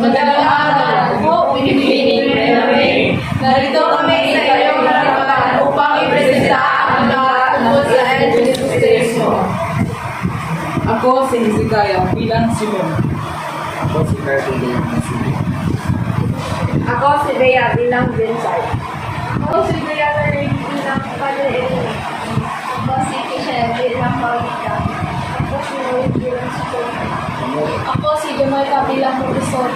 Magandang araw po, Pinipining Rename. Narito kami sa iyong harapan upang ipresenta ang lahat tungkol sa Angelismo. Ako si Hezekiah bilang Simon. Ako si Carson bilang Masili. Ako si Bea bilang Vincent. Ako si Brianna Ray bilang Padre Elena. Ako si Michelle bilang Paulita. Ako si Lloyd bilang Sipon. Ako si Jamaica bilang Profesor.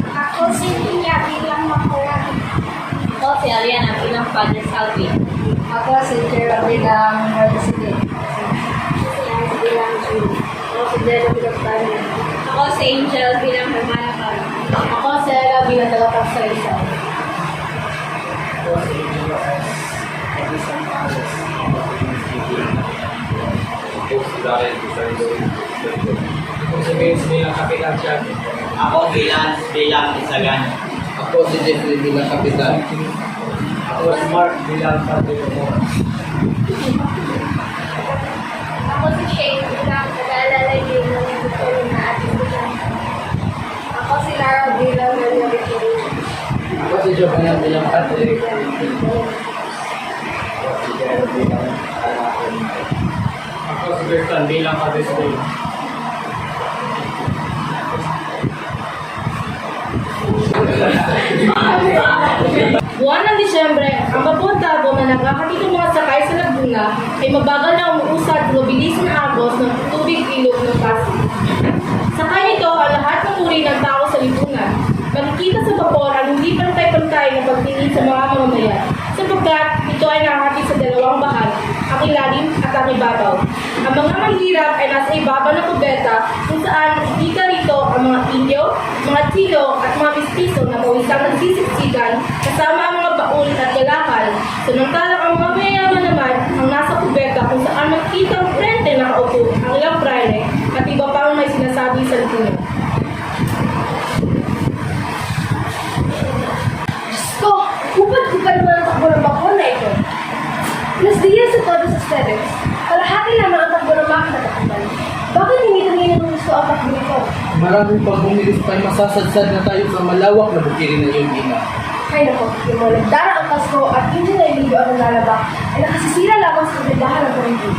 Ako si Tia bilang Makoran. Ako si Ariana bilang Padre Salvi. Ako si Jera bilang President. Ako si Ice bilang Julie. Ako si Jera bilang Tanya. Ako si Angel bilang Hermana Kara. Ako si Ella bilang Tagapagsaysay. Ako si Angelo S. Edison Alice. Ako si Darren Pizarro. Ako si Vince bilang Kapitan Chad. Ako si Lance bilang Isagan. Ako si Jeffrey bilang Kapitan. Ako si Mark bilang Padre Omar. Ako si Shane bilang nag-aalalay din ng Victoria na ating bilang. Ako si Lara bilang Maria Victoria. Ako si Giovanna bilang Padre. Ako si Jared bilang anak ko. Ako si Bertan bilang Padre Stay. Buwan ng Disyembre, ang papunta na nagkakatid ng mga sakay sa Laguna ay mabagal na umuusad sa mabilis na agos ng tubig ilog ng Pasig. Sakay nito ang lahat ng uri ng tao sa lipunan. Makikita sa vapor ang hindi pantay-pantay na pagtingin sa mga mamamayan, sapagkat ito ay nakakatid sa dalawang bahag, ang ilalim at ang ibabaw. Ang mga mahirap ay nasa ibabaw ng kubeta kung saan nakikita rito ang mga Indio, mga Chino at mga Mistiso na pawisang nagsisiksikan kasama ang mga baon at galakal. Samantalang ang mga mayayaman naman ang nasa kubeta kung saan makikita ang frente na nakaupo ang ilang praile at iba pang may sinasabi sa lipunan. Ko, upad-upad naman ang takbo ng bakon na ito. Los días sa todos ustedes, kalahati naman ang takbo ng makina takbo. Bakit hindi kanina gusto ang takbo nito? Maraming pag bumilis tayo, masasadsad na tayo sa malawak na bukirin na iyong ina. Ay nako, yung mga nagdara ang Pasko at hindi na iligo ang lalaba ay nakasisira lamang sa kagandahan ng paligid.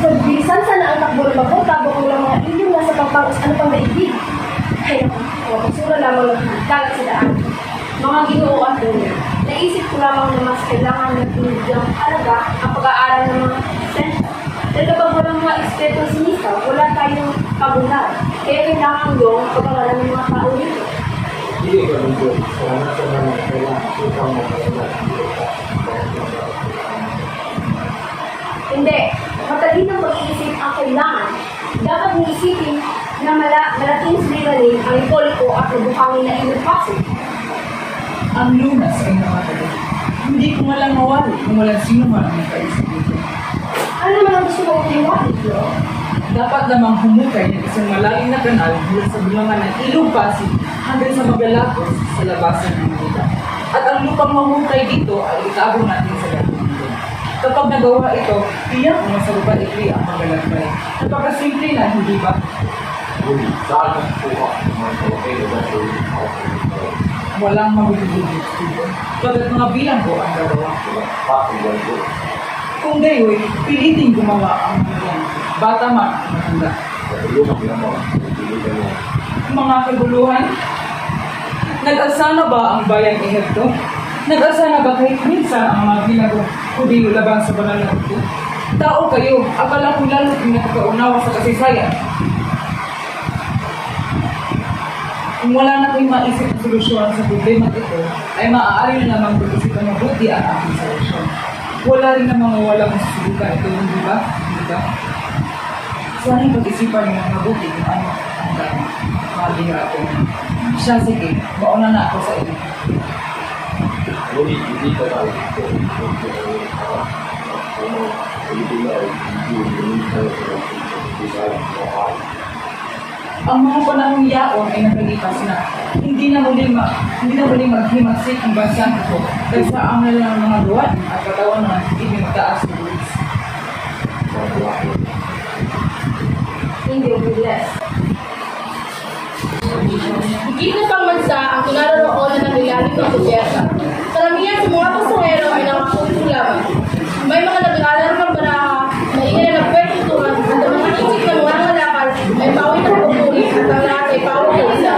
So, bilisan sana ang takbo ng bakon bago kung lang mga inyong nasa pangpangos ano pang naibig. Ay nako, mga basura lamang ng kalat sa daan. Mga ginoo at doon, naisip ko lamang na mas kailangan ng pinigyang halaga ang pag-aaral ng mga sensya. Dahil kapag walang mga eksperto sinika, wala tayong kabulan. Kaya kailangan yung pag-aaral ng mga tao dito. Hindi ka nito. Salamat sa mga kailangan. Ikaw mo kailangan. Hindi. Matalinang pag-iisip ang kailangan. Dapat niisipin na malaking suliranin ang ipoliko at nabuhangin na inupasin. Ang lunas ay nakatalo. Hindi ko malang mawali kung walang sino man ang nakaisip dito. Ano naman ang gusto mong inuwalit, bro? Dapat namang humukay ng isang malaking na kanal mula sa bulungan ng Ilog Pasig hanggang sa Magalakos sa labasan ng Manila. At ang lupang mahukay dito ay itago natin sa Laguna. Kapag nagawa ito, tiyak na sa lupa ikli ang Magalakbay. Napakasimple na, hindi ba? Saan ang kuha ng mga kawakay na Walang magugulit dito. Pagkat mga bilang ko ang gagawa. Kung gayoy, piliting gumawa ang mga yan. Bata man, matanda. Mga kaguluhan, nag-asa na ba ang bayang Ehipto? Nag-asa na ba kahit minsan ang mga ginagawa kudiyo labang sa banal na ito? Tao kayo, akala ko lalo pinakakaunawa sa kasaysayan. Kung wala na kayong maisip na solusyon sa problema ito, ay maaari na namang pag-isipan mabuti ang aking solusyon. Wala rin namang walang masusubukan ito, hindi ba? Hindi ba? Sana'y pag-isipan niyo ng mabuti kung ano ang dami. Mahalira ako. Siya, sige, mauna na ako sa iyo. Hindi ka tayo dito. Ang mga panahong yaon ay nakalipas na. Hindi na muling maghimagsik ang bansang ito dahil sa angal ng mga luwan at katawan ng hindi mataas na buwis. Hindi, bless. Higit na pang bansa ang kinaroroonan ng ilalim ng gobyerno. Karamihan sa mga pasahero ay nakakulong lamang. May mga nag-aalar ng baraha, maingay na nagpwetutuhan, at ang mga isip na mga ngalakal ay pawin ng pupuli at ang lahat ay pawin ng isa.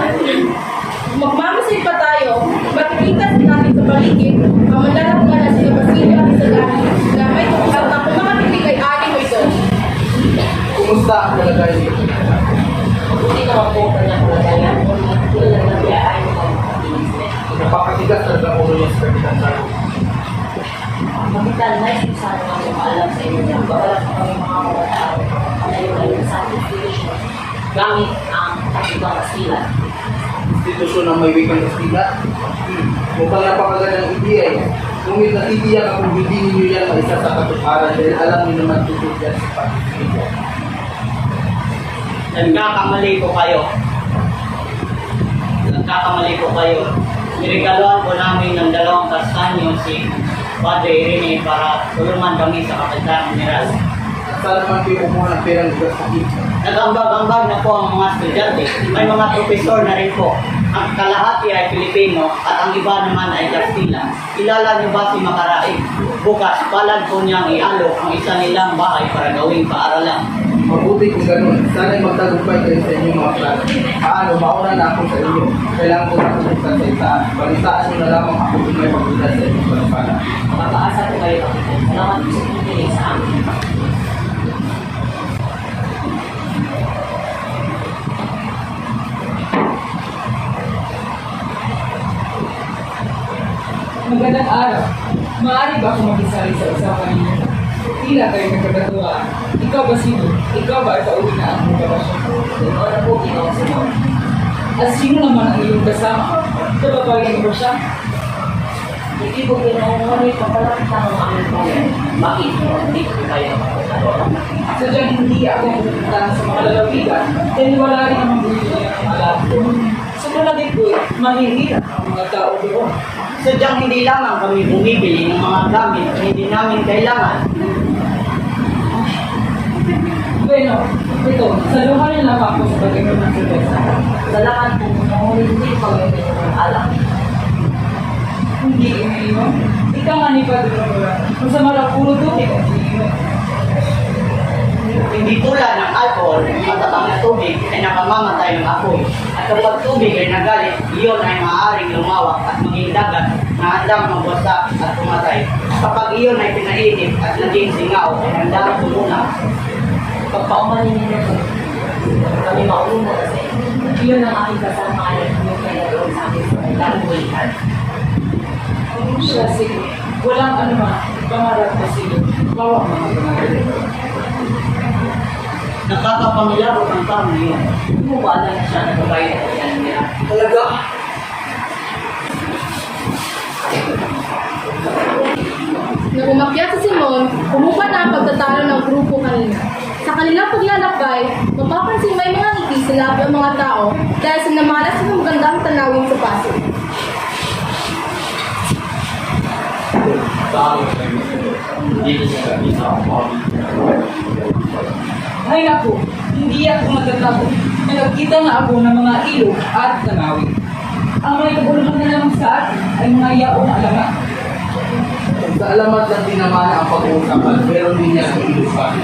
Kung magmamasid pa tayo, makikita natin sa paligid ang manlalakgal na sila Basilio at Isagani na may tukusap na kung makatitig ay aling mo ito. Kumusta ang kalagayan niyo? Hindi naman po na kalagayan. Kung lang nabiyaan mo ang Napakatigas talaga ang ulo niya sa kapitan Saro. Kapitan, nice yung sana nga maalam sa inyo. Wala sa kami mga tao. Ngayon sa ating solution. Gamit ang Katibang Kasilan. Institusyon ng may wikang Kastila. Mukhang napakagandang ideya eh. Ngunit natitiyak akong hindi ninyo yan maisa sa katuparan dahil alam niyo naman tutut yan sa pag-ibig. Nagkakamali po kayo. Nagkakamali po kayo. Niregaluhan po namin ng 2 kastanyo si Padre Irene para tulungan kami sa Kapitan General. At sana naman kayo kumuha ng perang lugar sa kita. Nag-ambag-ambag na po ang mga estudyante. May mga profesor na rin po. Ang kalahati ay Pilipino at ang iba naman ay Kastila. Kilala niyo ba si Makaraig? Bukas, palad po niyang ialok ang isa nilang bahay para gawing paaralan. Mabuti kung ganun. Sana'y magtagumpay kayo sa inyong mga plano. Paano, mauna na ako sa inyo. Kailangan ko na pumunta sa isaan. Balitaan nyo na lamang ako kung may pagpunta sa inyong pagpala. Makapaasa po kayo, Kapitan. Salamat po sa pagkikinig sa amin. Magandang araw. Maaari ba akong makisali sa usapan ninyo? Tila kayo nagkagatuwaan. Ikaw ba sino? Ikaw ba ay pauwi na ang motivasyon? Ikaw na po, Ginoo Simon. At sino naman ang iyong kasama? Kapapagin mo siya? Hindi po Ginoo, ngunit kapalapit lang ang aming bayan. Bakit hindi po kayo makapagkakaroon? Sadyang hindi ako pupunta sa mga lalawigan dahil wala rin namang gusto niya ang alam. Sa palagay ko, mahihirap ang mga tao doon. Sadyang hindi lamang kami bumibili ng mga gamit na hindi namin kailangan. Bueno, ito, saluhan lang ako sa pag-inom ng cerveza. Salamat po, ngunit hindi po kayo ng alam. Hindi iniinom. Ikaw nga ni Padre Ramura. Kung sa malapuro tubig ang iniinom. Hindi tulad ng alcohol, matatang na tubig ay nakamamatay ng apoy. At kapag tubig ay nagalit, iyon ay maaaring lumawak at maging dagat na handang magwasak at pumatay. Kapag iyon ay pinainit at naging singaw, ay handang tumunaw. Pagpaumanin ninyo po, kami maulunod kasi iyon ang aking kasama ay yung kailangan sa amin sa ilang bulihan. Siya, sige. Walang ano man. Pangarap ko sige. Bawang mga pangarap. Nakakapangilabot ang tao niyo. Bumala na siya na babae na yan niya. Talaga? Nang umakyat si Simon, humupa na ang pagtatalo ng grupo kanina. Sa kanilang paglalakbay, mapapansin may mga ngiti sa labi ang mga tao dahil sa namalas ng magandang tanawin sa Pasig. Ay naku, hindi ako magtatapos. Nagkita nga ako ng mga ilog at tanawin. Ang may kabuluhan na naman sa atin ay mga yaong alamat. Sa alamat lang din naman ang pag-uusapan, pero hindi niya sa ilupan.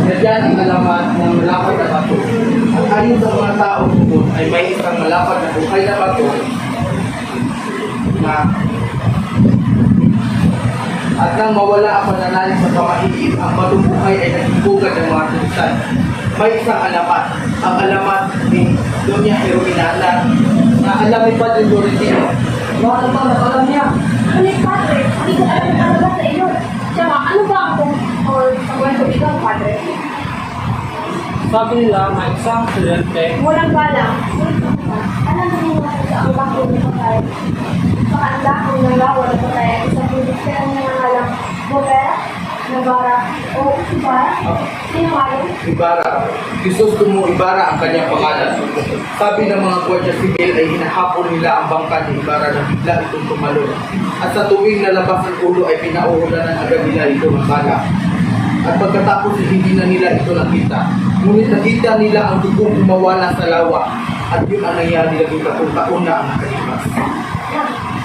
Nadyan ang alamat ng malapad na bato. At ayon sa mga tao doon ay may isang malapad na bukay na bato na at nang mawala ang pananalig sa pamahiin, ang batong buhay ay nagibugad ng mga tulisan. May isang alamat, ang alamat ni Doña Heroinana na alam ni Padre Florentino. Mga naman, alam niya. Ano yung padre? Hindi ko alam ang talaga sa iyo. Tsaka, ano ba ang kung or ang kwento ikaw, padre? Sabi nila, may isang estudyante. Walang balang. Alam mo yung mga sa ang bakit ng patay. Baka ang dakong ng lawa ng patay ay isang pulis kaya ang nangangalang Bovera, Navarra, o Ibarra. Sino kayo? Ibarra. Jesus mo Ibarra ang kanyang pangalan. Sabi ng mga Guardia Civil ay hinahapon nila ang bangka ni Ibarra na bigla itong tumalon. At sa tuwing nalabas ang ulo ay pinauulanan agad nila ito ng bala. At pagkatapos hindi na nila ito nakita. Ngunit nakita nila ang dugong kumawala sa lawa at yun ang nangyari naging taon na ang nakalipas.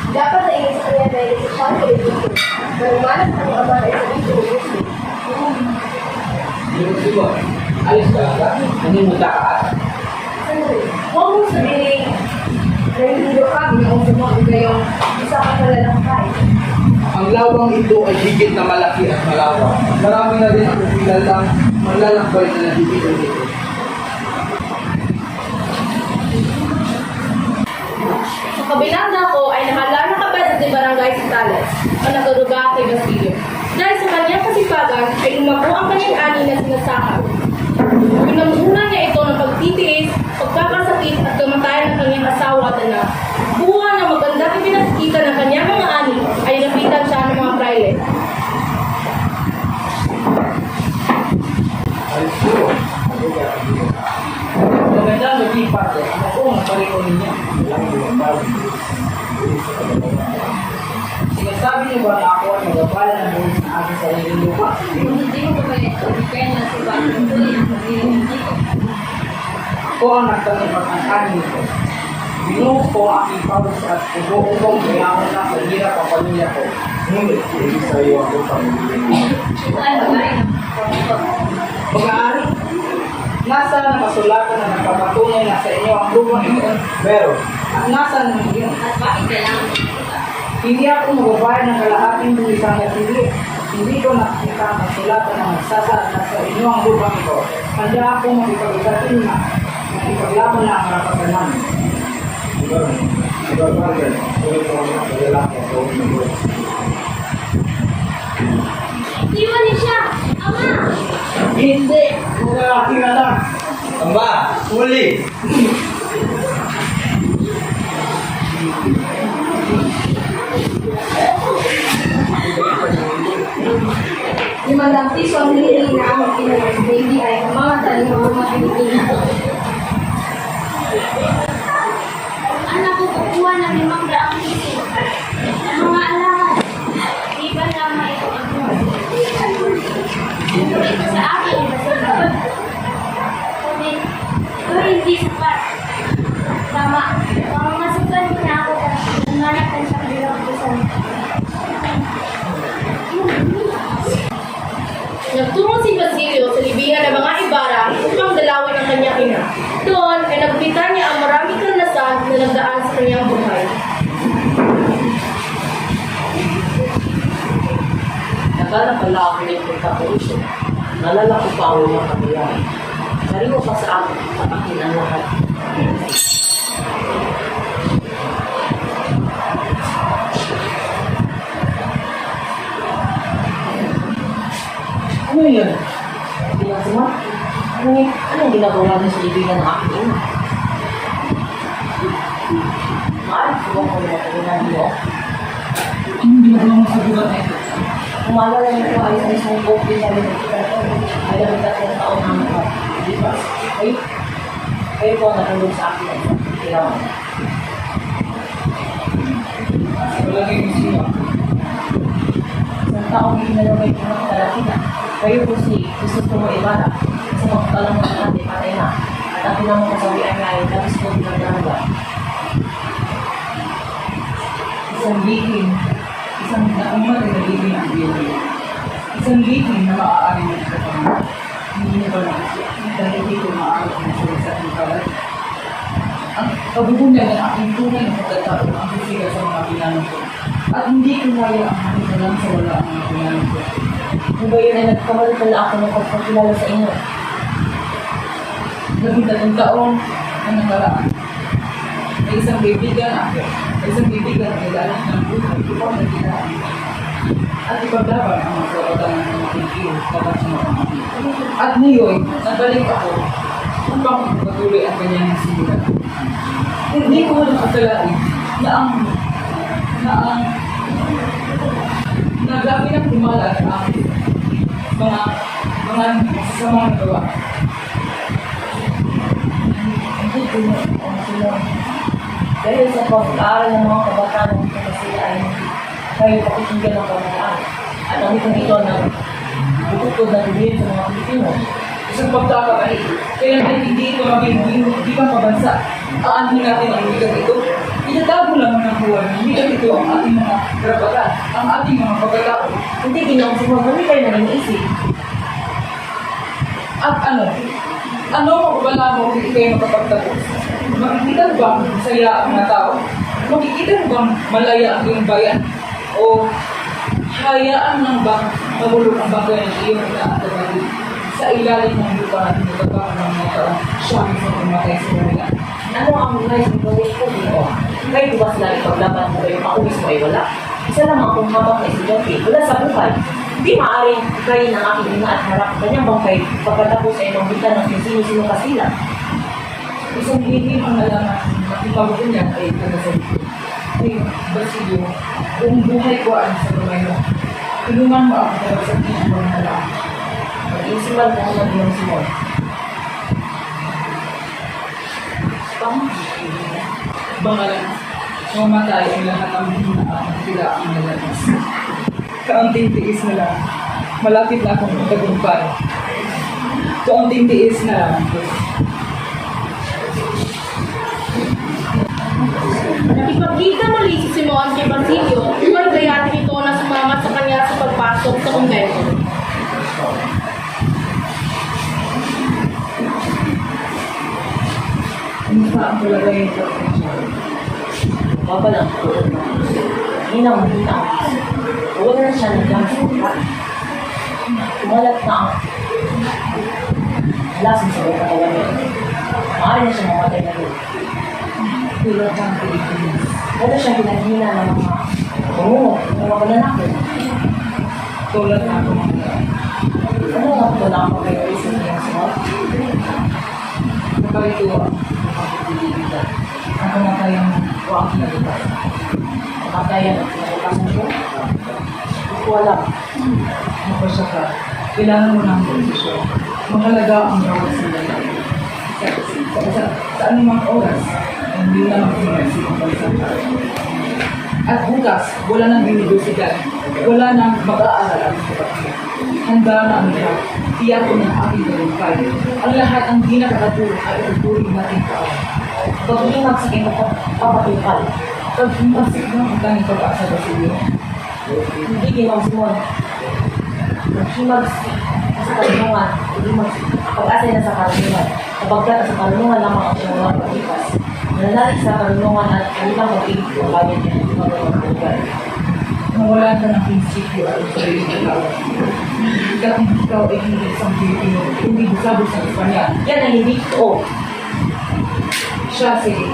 Dapat na inis kanya dahil sa siyang kaibigan. Malumanas ang ama na isa dito ng Muslim. Diba? Alis ka ka? Nanimuta ka at? Huwag mong sabihin na hindi kami ang sumunod ngayong isa ka pala ng kahit. Ang lawang ito ay higit na malaki at malawak. Marami na rin ako kilalang maglalakbay na nahihigit nito. Sa kabilang dako ay nakalala ka ba sa barangay Sitales ang nagaruga kay Basilio. Dahil sa kanyang kasipagan ay lumako ang kanyang ani na sinasakal. Pinamuna niya ito ng pagtitiis, pagkakasakit at kamatayan ng kanyang asawa at anak. Buwan na maganda ipinakikita ng kanyang mga ani ay napitan siya ng mga praile. Maganda maging parte. Ako, napaliko niya. Sinasabi niyo ba na ako ay magpapala ng buhay sa aking sariling lupa? Hindi mo ba ito? Kaya nasa bakit ko hindi ko. Ako ang nagtanong ang aking nito. Binuhos ko ang aking pawis at ubo-ubong mayaman na sa hirap ang pamilya ko. Ngunit, hindi sa iyo ako pamilya. Ay, bagay. Pag-aari, nasa nakasulatan na nagpapatunay na sa inyo ang lupa nito. Pero, at nasa naman yun? At bakit kailangan? Hindi ako magbabayad ng kalahating buwisang natili. Hindi ko nakita ang kasulatan na magsasaad na sa inyo ang lupa nito. Handa ako makipag-isatin na makipaglaban na ang karapatan namin. Iwan niya siya! Ama! Hindi! Lalaki na lang! Amba, huli! Limandang piso ang hinihingi na aming pinag baby ay ang mga talim ng mga Pilipino. Anak ko kukuha ng 500 piso. Ang mga alahan. Di ba naman ito ako? Ito sa akin. Pero hindi sapat. Tama. Mamamasukan ko na ako at nanganak ng siyang bilang pusan. Nagtungo si Basilio sa libingan ng mga Ibarra upang dalawin ang kanyang ina. Doon ay nagbitan niya ang maraming karanasan na nagdaan sa kanyang buhay. Nagala pala ako ng pagkapulisyon. Nalala ko pa ang mga kabayan. Sariwa pa sa akin ang lahat. Ano yun? Hindi lang sumat. Anong ginagawa niya sa libingan ng aking ina? Maaari ko bang kumataginan niyo? Anong ginagawa mo sa buwan na ito? Umalala niyo po ay sa isang kopi na ay labing 3 taon na mga lipas. Kayo po ang natulog sa akin ay tirawan. Walang inisip. Isang taong ginalaway ko ng lalaki na. Kayo po si Crisostomo Ibarra. Sa magkalang mo natin, patay na. At ang pinamang kasawian niya ay labis ko pinagdaraga. Isang likin. Isang nakumat na likin ang biyay. Isang likin na maaari ng kapamilya. Hindi niyo ba nakasya? Dahil hindi ko maaari ng siya sa aking kalat. Ang kabubunan ng aking tunay na pagkatao ang sisiga sa mga pinanong ko. At hindi ko kaya ang makisalang sa wala ang mga pinanong ko. Kung gayon ay nagkamali pala ako ng pagpapilala sa inyo. 13 taon ang nakaraan. May isang kaibigan ako. May isang kaibigan na nagdaanan ng buhay upang nagkinaan. At ipaglaban ang mga karapatan ng mga kaibigan kapag sa mga pamilya. At ngayon, nagbalik ako upang patuloy ang kanyang simulan. Hindi ko nakakalain na ang nagabi ng kumala sa akin mga sasamang gawa. Hindi ko na ang sila. Dahil sa pag-aaral ng mga kabataan ng kasila ay kayo pakikinggan ng kabataan. At ang itong ito na bukod na tuloy sa mga Pilipino. isang pagkakamali. Kaya hindi ito hindi pang pabansa. Aanhin natin ang bigat ito. Itatago lamang ng buwan. Bigat ito ang ating mga karapatan, ang ating mga pagkatao. Hindi ginawa si Juan, hindi kayo naging isip. At ano? Ano ang wala mo kung hindi kayo makapagtapos? Makikita mo bang masaya ang mga tao? Makikita mo bang malaya ang iyong bayan? O hayaan lang bang mabulok ang bagay ng iyong inaatagali sa ilalim ng lupa at nagabang ng mga taong siya mismo pumatay sa kanila? Ano ang nais ng gawin ko dito? Kayo ba sila ipaglaban mo kayo pauwis mo ay wala? Isa lamang kung habang na estudyante, wala sa buhay. Hindi maaaring kayo ng aking ina at harap. Kanyang bang kayo pagkatapos ay magbita ng sino-sino kasila? Isang lihim ang nalaman na ipabuto niya ay taga-salito. Ay, Basilio, kung buhay ko ay sa kamay mo, tulungan mo ako para sa tingin mo ng alam. Mag-iisipan ko ang iyong Simon. Bangalan, mamatay ang lahat ang hinaan at sila ang nalalas. Kaunting tiis na lang, malapit na akong magtagumpay. Kaunting tiis na lang. Nakipagkita muli si Simon kay Basilio, upang gayatin ito na sumama sa kanya sa pagpasok sa kumbento. Ano pa ang palagay ito? Babalang ko. Hinang-hina ang isip. Wala na siya nagdang sa buhay. Kumalat na ang lasing sa buhay katawan niya. Maaari na siya mamatay na rin. Tulad ng Pilipinas. Wala siyang pinaghina ng mga mga mananakit. Tulad na ako mga Ano nga po na ang pag-iisip niya sa mga? nakalito ang pagpipilitan. Ang kamatayang huwag na lipas. Nakatayan at pinalipasan ko? Hindi ko alam. Mapasya ka, kailangan mo ng posisyon. Mahalaga ang bawat sandali. Sa anumang oras, ay hindi na magsimasip ang bansa. At bukas, wala nang binibisigan, wala nang mag-aaral ang kapatid. Handa na ang lahat, tiyak ko ng aking talumpay. Ang lahat ang di nakakatulong ay itutuloy natin kaaway. Pag-iingat sa iyong papatupal. Pag-imasik na ang tanging pag-asa ba sa iyo? Hindi ginawang Simon. Pag-himag sa karunungan, hindi pag-asay na sa karunungan. Kapagkat sa karunungan lamang ang siyang pag-ipas. Nananalig sa karunungan at kanilang mag-ibig ang bayan niya ng mga lugar. Mawalan ka ng prinsipyo at sarili ng tao. Ikaw ikaw ay hindi isang Pilipino, hindi busabos ng Espanyol. Yan ang hindi totoo. Siya sige,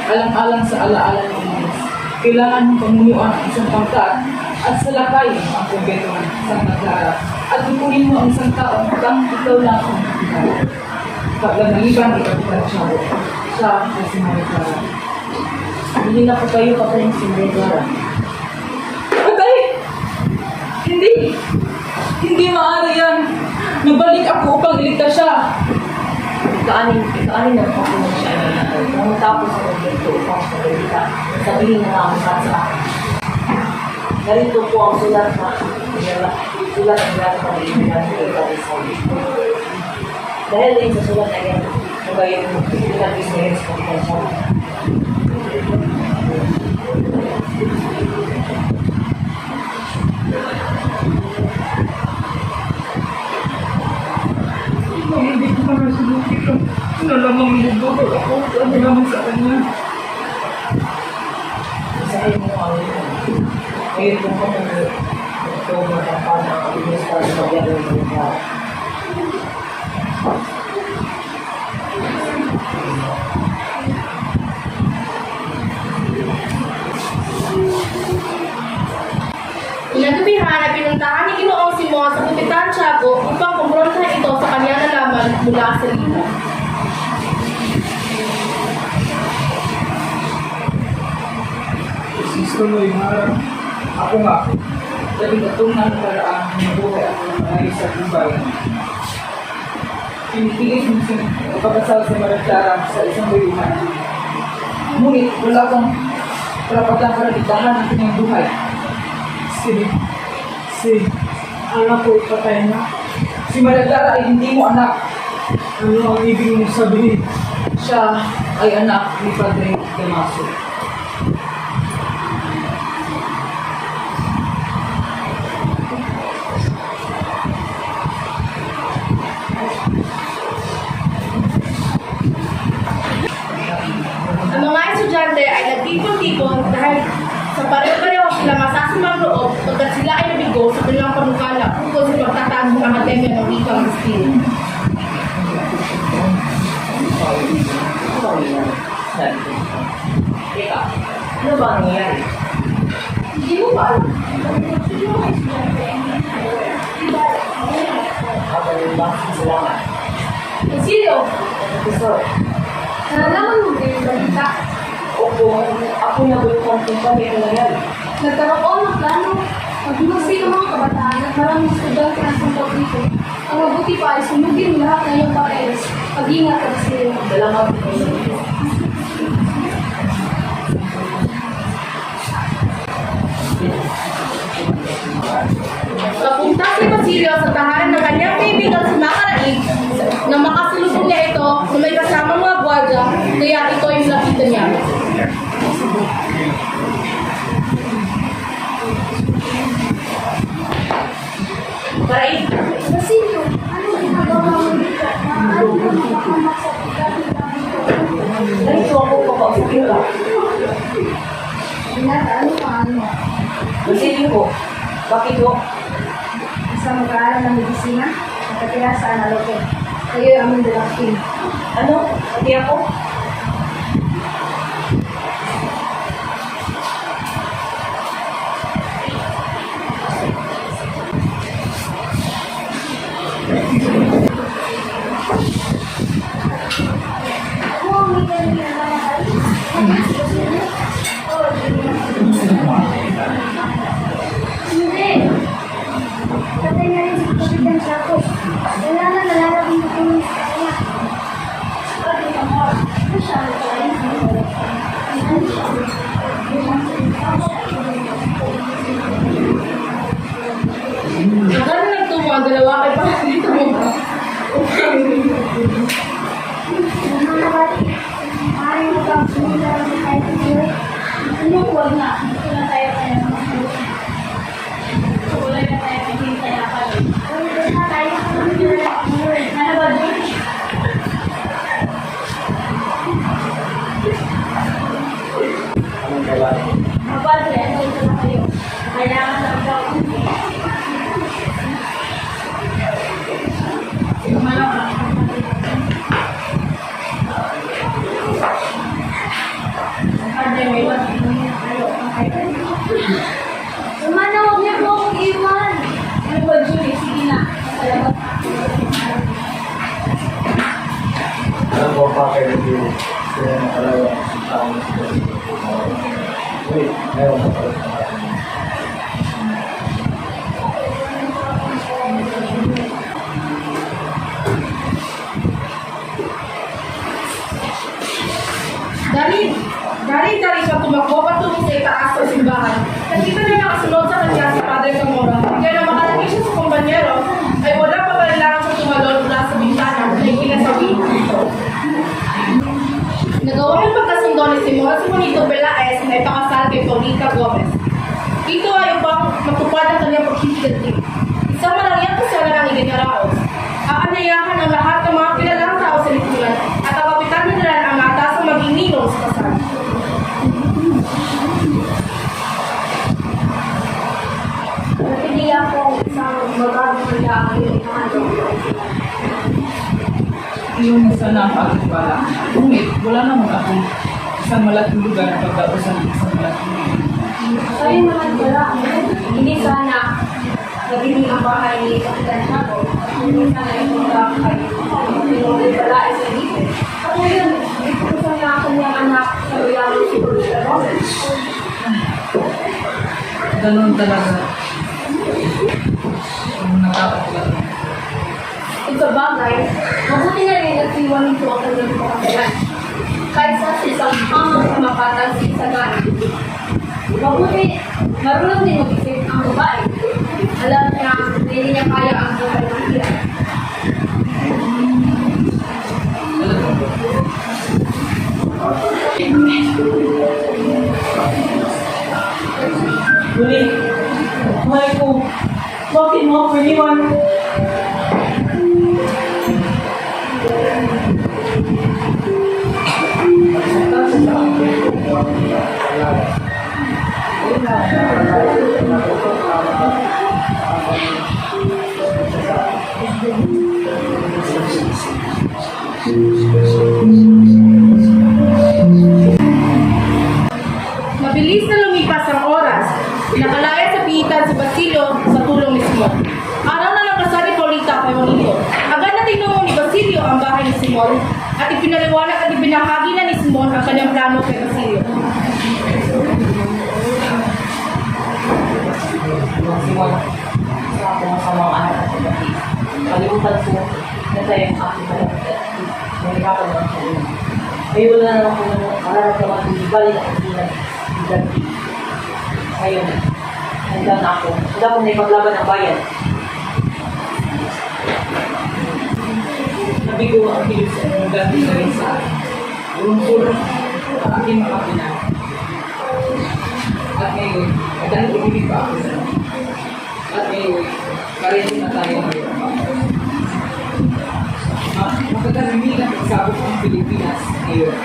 alang-alang sa alaala ng Ingles. Kailangan mong pamunuan ang isang pangkat at salakay ang kumbento ng Santa Clara at ipunin mo ang isang tao kang ikaw lang ang nakikita. Paglanaliban ikapitan siya. Siya ay si Maria Clara. Hindi na po kayo patayin si Medora. Patay! Hindi! Hindi maaari yan! Nabalik ako upang iligtas siya! Ikaanin ng kapunan siya ay nanatay. Nang matapos ang objekto upang sa balita, sabihin na namin sa akin. Narito po ang sulat na sulat ng lahat ng ilihan sa ikaw sa dahil din sa sulat na yan, magayon mo, pinagis na yun sa kompensya. Hindi ko na nasubukin ko. Nalamang bubukol ako. Ano naman sa kanya? Isahin mo ang ngayon kung kung ito matapang ang ibinis para sa pagyaroy ng lugar. Inagabihan na pinuntahan ni Ginoong Simon sa Kapitan Tiago upang kumprontahan ito sa kanyang nalaman mula sa lina. Sisto mo yung harap. Ako nga. Dahil itong paraan ng buhay ako ng ayos sa buhay. Pinipilit mo siya pagkasal sa Maria Clara sa isang bayuhan. Ngunit wala kang karapatang karagitahan ng kanyang buhay. Si anak ko ipatay na. Si Maria Clara ay hindi mo anak. Ano ang ibig mong sabihin? Siya ay anak ni Padre Damaso. Ang mga estudyante ay nagtipon-tipon dahil sa pare-pareho sila masasamang loob pagkat sila ay nabigo sa kanilang panukala tungkol sa pagtatago ng akademya ng wikang Espiritu. Teka, ano ba ang nangyayari? Hindi mo ba alam? Habang ba? Salamat. Basilio, Professor, nalalaman mo ba yung balita? opo, ako na ba yung kumpanya ang nangyari? Nagkaroon ng plano. Maghimasay ng mga kabataan at maraming estudyante ang sumpa dito. Ang mabuti pa ay sunugin lahat ng iyong papeles. Pag-ingat ka Basilio. Salamat. Papunta si Basilio sa tahanan ng kanyang kaibigan si Macaraig na makasalubong niya ito na may kasamang mga gwardiya kaya ito ay lapitan niya. Macaraig, Basilio, ano ang ginagawa mo dito? Maaari ka makahamak sa pagkakin namin. Ganito ako kakausapin ka. Ingat, ano pa mo? Basilio ko, bakit ho? Isang mag-aaral ng medisina, nakatira sa Analoke. Kayo ay aming dalawin. Ano? Pati ako? Ako ang may kanina na Hindi. Patay na rin si Kapitan Chacos. Wala na nalalabing na kami sa kanya. Sabi ka mo, ano siya ang kalahin sa mga ano siya? Magkano nagtungo ang dalawa kay Pastor mo ba? Mga bati, maaari mo bang sumila ng kahit ito? Ano huwag na? Ito na tayo kaya ng mga wala na tayo maghintay ako. Wala na tayo. Ano ba, George? Mapadre, andito na kayo. Kailangan na ikaw. Padre, may Umana, huwag niyo po akong iwan. Ano ba, Julie? Sige na. Salamat. Alam ko pa kayo dito. Kaya nakalawa ang taong ito. Wait, meron na pala sa atin. Dari siya tumakbo patungo sa itaas sa simbahan. Nakita niya nakasunod sa kanya si Padre Camora. Kaya na makarating siya sa kumpanyero, ay wala pa kailangan sa tumalon mula sa bintana na ikinasabi dito. Nagawa ng pagkasundo ni Simon si Juanito Pelaez na ipakasal kay Paulita Gomez. Ito ay upang matupad ang kanyang pagkikiganti. Isang marangyang kasala ng iginaraos. Aanyayahan ang lahat ng mga kilalang tao sa lipunan at ang kapitan nila ang mata sa maging ninong sa kasal. Napili ako isang magagong kailangan yung ikangan. Yung isa na ang aking bala. Ngunit, wala namang akong isang malaking lugar na pagdausan ng isang malaking lugar. Kayo naman pala, hindi sana nagiging ang bahay ni Kapitan Chaco. Hindi sana ipunta kay Pinong pala ay sa dito. At ngayon, ito na ang kanyang anak sa uyamang si Bruce Robles. Ganun talaga. Ang nakakatulad. Ito bagay, mabuti na rin nagsiwan nito ang kanyang pagkakalan. Kahit sa isang hamang sa mapatang si Isagani. Mabuti, marunong din mag-isip ang babae. Alam niya, hindi niya kaya ang buhay ng hirap. Huli, mahal ko. Bakit mo ako iniwan? Mabilis na lumipas ang oras. Nakalaya sa pihitan si Basilio sa tulong ni Simon. Araw na ng kasal ni Paulita kay Juanito. Agad na tinungo ni Basilio ang bahay ni Simon at ipinaliwanag at ibinahagi na ni Simon ang kanyang plano kay Basilio. Simon, sa ako sa mga anak at kapatid. Kalimutan ko na tayo ang aking malapit. Nahirapan naman sa ulo. Ay wala na ako na mararamdaman ng ibalik at hindi nagganti. Ngayon, handa na ako. Handa akong naipaglaban ang bayan. Nabigo ang kilos ang dati na rin sa urong-urong ang aking mga pinag. At ngayon, dahil umibig pa ako sa at ngayon, kareto na tayo ngayon. Makakarinig ang pagsabot ng Pilipinas ngayon.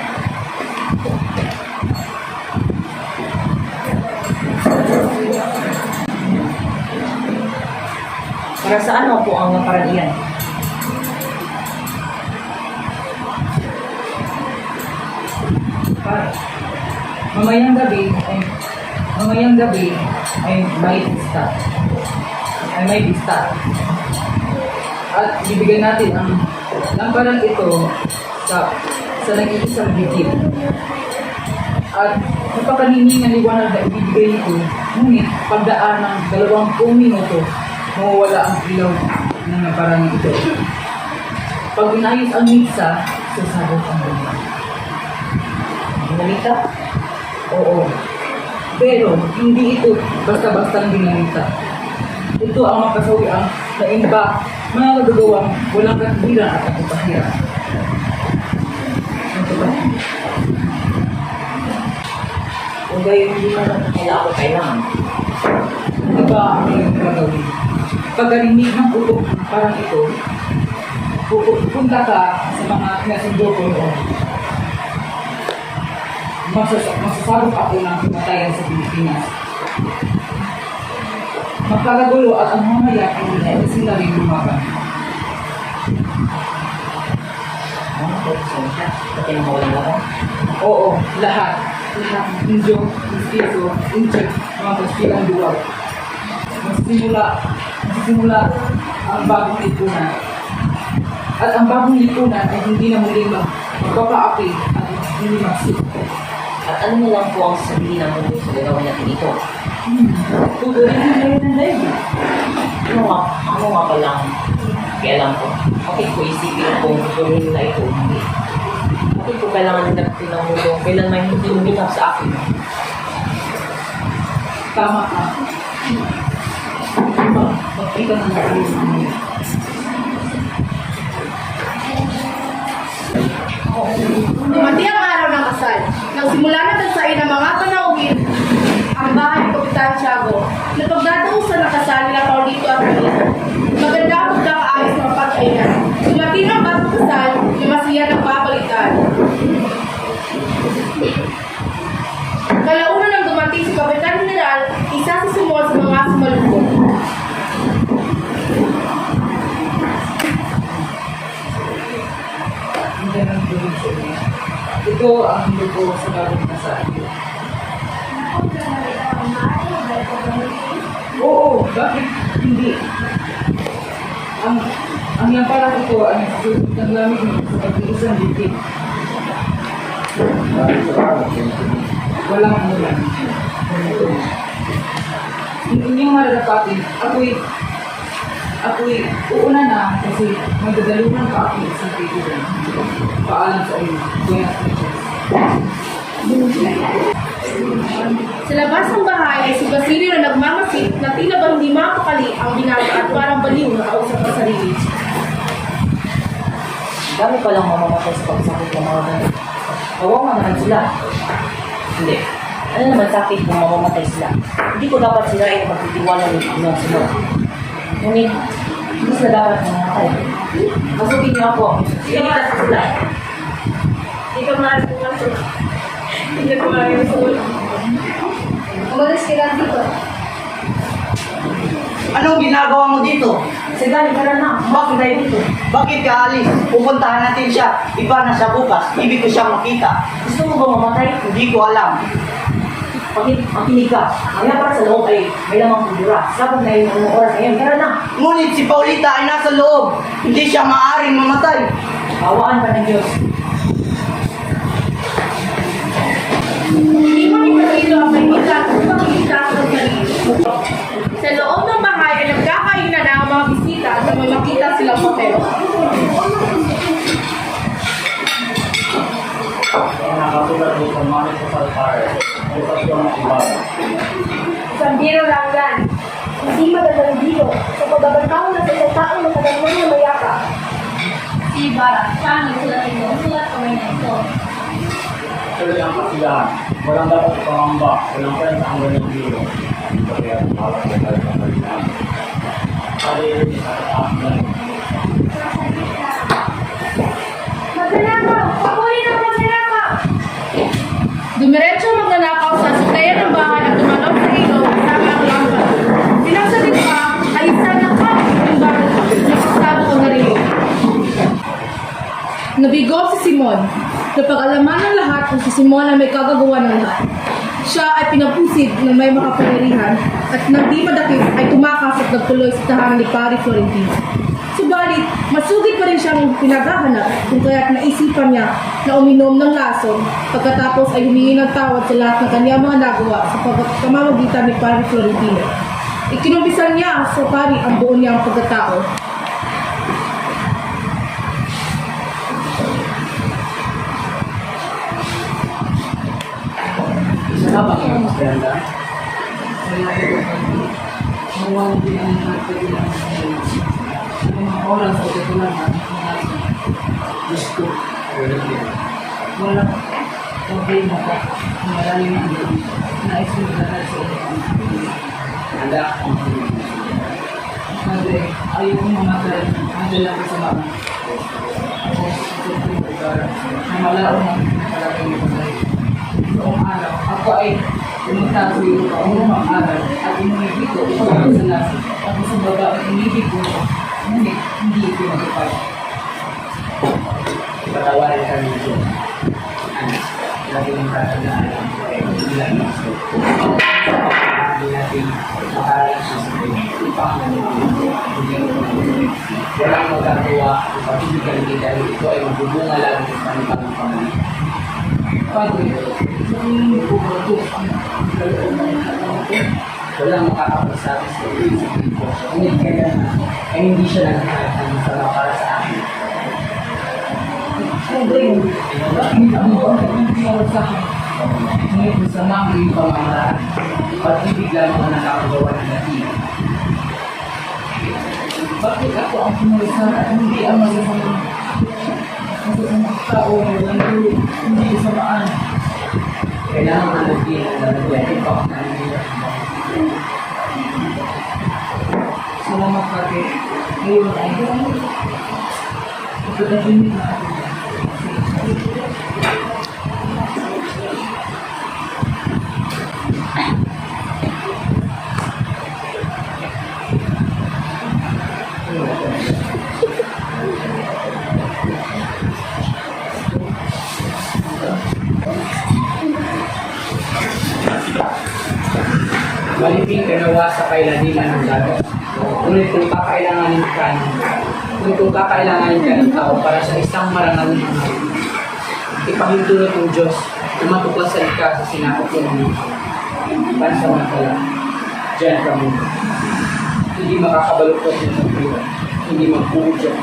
Para sa ano po ang naparadian? Mamayang gabi ay may pista. At bibigyan natin ang lamparan ito sa nag-iisang bigil. At napakanining liwanag na ibibigay nito, ngunit pagdaan ng 20 minuto, mawawala ang ilaw ng lamparan ito. Pag inayos ang misa, sasabot ang buwan. Ginamita? Oo. Pero hindi ito basta-basta ng ginamita. Ito ang mapasawiang na iba mga nagagawang walang katwiran at kapahira. Kung gayon hindi man nakakala ako kailangan. Iba ang iyong gagawin. Pagkarinig ng utok parang ito, pupunta ka sa mga kinasundo ko noon. Masasabot ako ng kamatayan sa Pilipinas. Magkakagulo at ang mamaya ay sila rin lumaban. Ano po? Saan siya? Pati na mawalan ako? Oo, lahat. Lahat ng Indyo, Mestizo, Incheck, mga Kastilang Duwag. Magsisimula ang bagong lipunan. At ang bagong lipunan ay hindi na muli magpapaapi at hindi magsip. At ano na lang po ang sabihin ng mundo sa gagawin natin ito? Tutuloy na kayo ng live. Ano nga palang kailan ko? Bakit ko isipin kung gawin nila ito? Hindi. Bakit ko kailangan nagdating ng mundo? Kailan may hindi luminap sa akin? Tama ka. Magkita ng sarili mo. Dumati ang araw ng kasal. Nagsimula na tansain ang mga panauhin ang bahay ni Kapitan Tiago. Napagdadausan ang kasal nila Paulito at Juanito. Maganda ang pagkakaayos ng pag-ainan. Dumati ang bagong kasal na masiya ng papalitan. Kalauna nang dumating si Kapitan General, isa sa sumunod sa mga sumalubong. Hindi na nagdulog sa inyo. Ito ang lupo sa bagong kasal. Oo, bakit hindi? Ang lamparan ito ay nagsusunod ng lamig sa pag-iisang dikit. Walang ulan. Inyong maradapatin, ako'y uuna na kasi magdadaluhan pa ako sa kaibigan. Paalam sa inyo. Buenas noches. Sa labas ng bahay ay si Basilio na nagmamasid na tila bang hindi makakali ang binata at parang baliw na kausap ang sarili. Dami palang mamamatay sa pagsakit ng mga ganyan. Kawawa naman sila. Hindi. Ano naman sa akin kung mamamatay sila? Hindi ko dapat sila ay magtitiwala ng Panginoon sila. Ngunit, hindi sila dapat mamamatay. Masukin niyo ako. Iligtas ko sila. Hindi ka maaari pumasok. Hindi ka maaari pumasok. Umalis ka lang dito. Anong ginagawa mo dito? Sige, tara na. Bakit tayo dito? Bakit ka alis? Pupuntahan natin siya. Iba na siya bukas. Ibig ko siyang makita. Gusto mo ba mamatay? Hindi ko alam. Makinig ka. Kaya para sa loob ay may lamang kudura. Sabag na yun ang oras ngayon. Tara na. Ngunit si Paulita ay nasa loob. Hindi siya maaaring mamatay. Bawaan ka ng Diyos. Hindi mo ipagilo ang may ikat upang iligtas ang sarili. Sa loob ng bahay ay nagkakainan na ang mga bisita at may makita silang papel. Nakatulad mo sa mga sa fire. Bukas ko ang ibabaw. Isang biro lang yan. Hindi magandang biro. Sa pagbabantaw na sa isang taong matagandang na mayaka. Si Ibarra, siya ang nagsulat ito. Sulat kamay na ito. Actually, ang kasilahan, walang dapat pangamba, walang kwenta ang ganyan biro. Kaya, parang may tayo ng kalimutan. Kaya, sa taas na rin. Magnanakaw! Pakunin ang magnanakaw! Dumiretso ang magnanakaw sa sutayan ng bahay at tumalaw sa ilaw kasama ang lampa. Sinagsalit pa ay isa na kami ng bahay na kasama ko narinig. Nabigo si Simon. Napag-alaman ng lahat kung si Simon ay may kagagawa ng lahat. Siya ay pinapusid ng may makapangyarihan at nang di madakip ay tumakas at nagtuloy sa tahanan ni Pari Florentino. Subalit, masugid pa rin siyang pinaghahanap kung kaya't naisipan niya na uminom ng lason pagkatapos ay humingi ng tawad sa lahat ng kanyang mga nagawa sa pamamagitan ni Pari Florentino. Ikinumpisan niya sa Pari ang buo niyang pagkatao. Isa ba ang maganda? Kaya ito, mawala din ang nagpagbilang sa mga oras o katulad na gusto. Walang problema ka. Malalim ang Diyos. Nais mo lahat sa iyo. Handa ang Padre, ayaw kong mamatay. Nandiyan lang sa mga. Ako, ito ko yung pagkara. Na malaon ang palagay mo patay. Noong araw, ako ay pumunta sa iyo kaunang araw at inuwi dito upang sa nasa. Tapos sa baba at inibig ko. Ngunit, hindi ito magpapay. Patawarin kami dito. Anak, lagi ng tatandaan ang ilang gusto. Hindi natin makahalang sa sarili. Walang magagawa ang pagbibigan kita. Ito ay magbubunga lang sa panipang pangalaman. Padre, sa tingin ko ba ito ang kaloob ng katawan ko? Walang makakapagsabi sa iyo. Ngunit kaya na ay hindi siya nagkakaroon ng masama para sa akin. Padre, bakit ang pagkakagawa sa akin? Ngunit masama ang iyong pamamaraan. Pag-ibig lamang ang nakakagawa ng natin. Bakit ako ang pinalisan at hindi ang masasamang tao na walang dulo, hindi samaan? Kailangan ang naging ang lalagyan ipang nangyayari. Salamat Padre. Ngayon ay pagkakadinig na ako. Maliping kanawa sa kailaliman ng dagat. Ngunit kung kakailanganin ka ng tao para sa isang marangal na mga ipahintulot ng Diyos na matuklasan ka sa sinakop ng pansamantala. Diyan ka muna. Hindi makakabaluktot ng pagkira. Hindi magpuudyan.